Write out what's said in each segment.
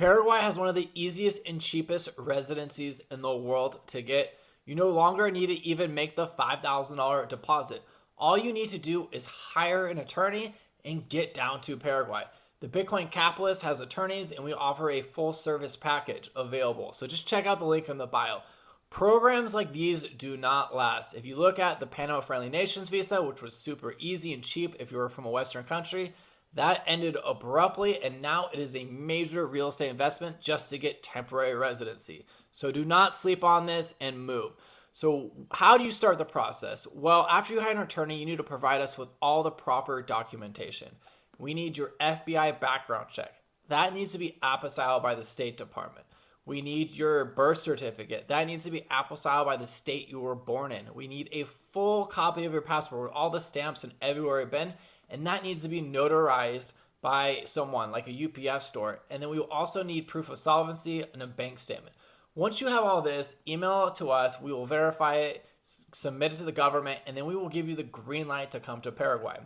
Paraguay has one of the easiest and cheapest residencies in the world to get. You no longer need to even make the $5,000 deposit. All you need to do is hire an attorney and get down to Paraguay. The Bitcoin Capitalist has attorneys and we offer a full service package available. So just check out the link in the bio. Programs like these do not last. If you look at the Panama Friendly Nations visa, which was super easy and cheap if you were from a Western country, that ended abruptly, and now it is a major real estate investment just to get temporary residency. So do not sleep on this and move. So how do you start the process? Well, after you hire an attorney, you need to provide us with all the proper documentation. We need your FBI background check. That needs to be apostilled by the State Department. We need your birth certificate. That needs to be apostilled by the state you were born in. We need a full copy of your passport with all the stamps and everywhere you've been. And that needs to be notarized by someone like a UPS store. And then we will also need proof of solvency and a bank statement. Once you have all this, email it to us. We will verify it, submit it to the government, and then we will give you the green light to come to Paraguay.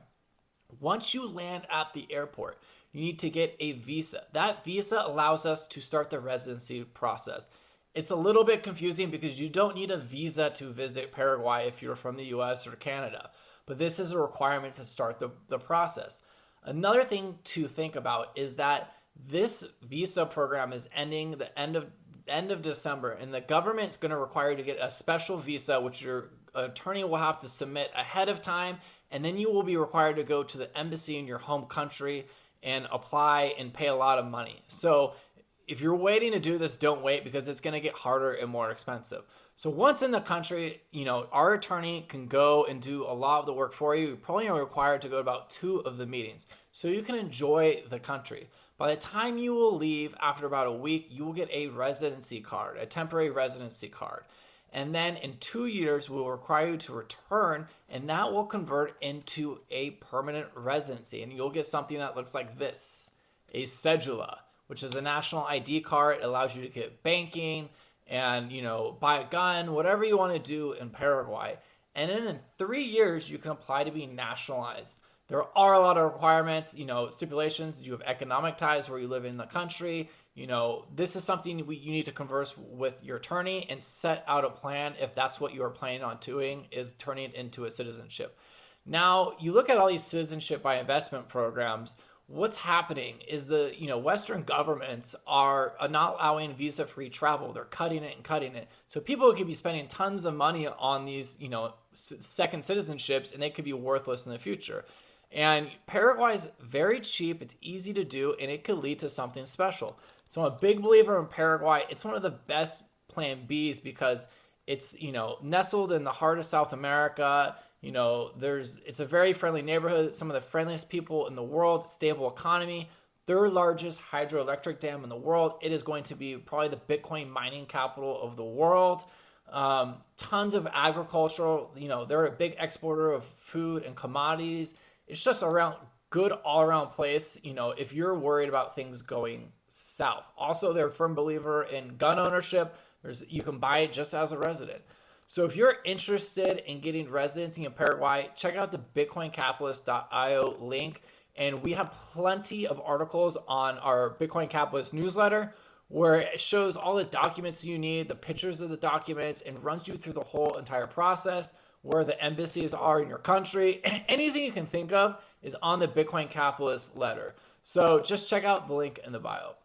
Once you land at the airport, you need to get a visa. That visa allows us to start the residency process. It's a little bit confusing because you don't need a visa to visit Paraguay if you're from the US or Canada. But this is a requirement to start the process. Another thing to think about is that this visa program is ending the end of December, and the government's going to require you to get a special visa, which your attorney will have to submit ahead of time, and then you will be required to go to the embassy in your home country and apply and pay a lot of money. So if you're waiting to do this, don't wait because it's going to get harder and more expensive. So once in the country, our attorney can go and do a lot of the work for you. You're probably only required to go to about 2 of the meetings so you can enjoy the country. By the time you will leave after about a week, you will get a residency card, a temporary residency card. And then in 2 years, we will require you to return, and that will convert into a permanent residency. And you'll get something that looks like this, a cedula, which is a national ID card. It allows you to get banking and, buy a gun, whatever you want to do in Paraguay. And then in 3 years, you can apply to be nationalized. There are a lot of requirements, stipulations. You have economic ties where you live in the country. This is something you need to converse with your attorney and set out a plan if that's what you are planning on doing, is turning it into a citizenship. Now, you look at all these citizenship by investment programs. What's happening is the Western governments are not allowing visa-free travel. They're cutting it and cutting it. So people could be spending tons of money on these second citizenships, and they could be worthless in the future. And Paraguay is very cheap. It's easy to do, and it could lead to something special. So I'm a big believer in Paraguay. It's one of the best plan Bs because it's nestled in the heart of South America. It's a very friendly neighborhood. Some of the friendliest people in the world, stable economy, 3rd largest hydroelectric dam in the world. It is going to be probably the Bitcoin mining capital of the world. Tons of agricultural, they're a big exporter of food and commodities. It's just a good all-around place, if you're worried about things going south. Also, they're a firm believer in gun ownership. You can buy it just as a resident. So if you're interested in getting residency in Paraguay, check out the bitcoincapitalist.io link. And we have plenty of articles on our Bitcoin Capitalist newsletter where it shows all the documents you need, the pictures of the documents, and runs you through the whole entire process, where the embassies are in your country. Anything you can think of is on the Bitcoin Capitalist letter. So just check out the link in the bio.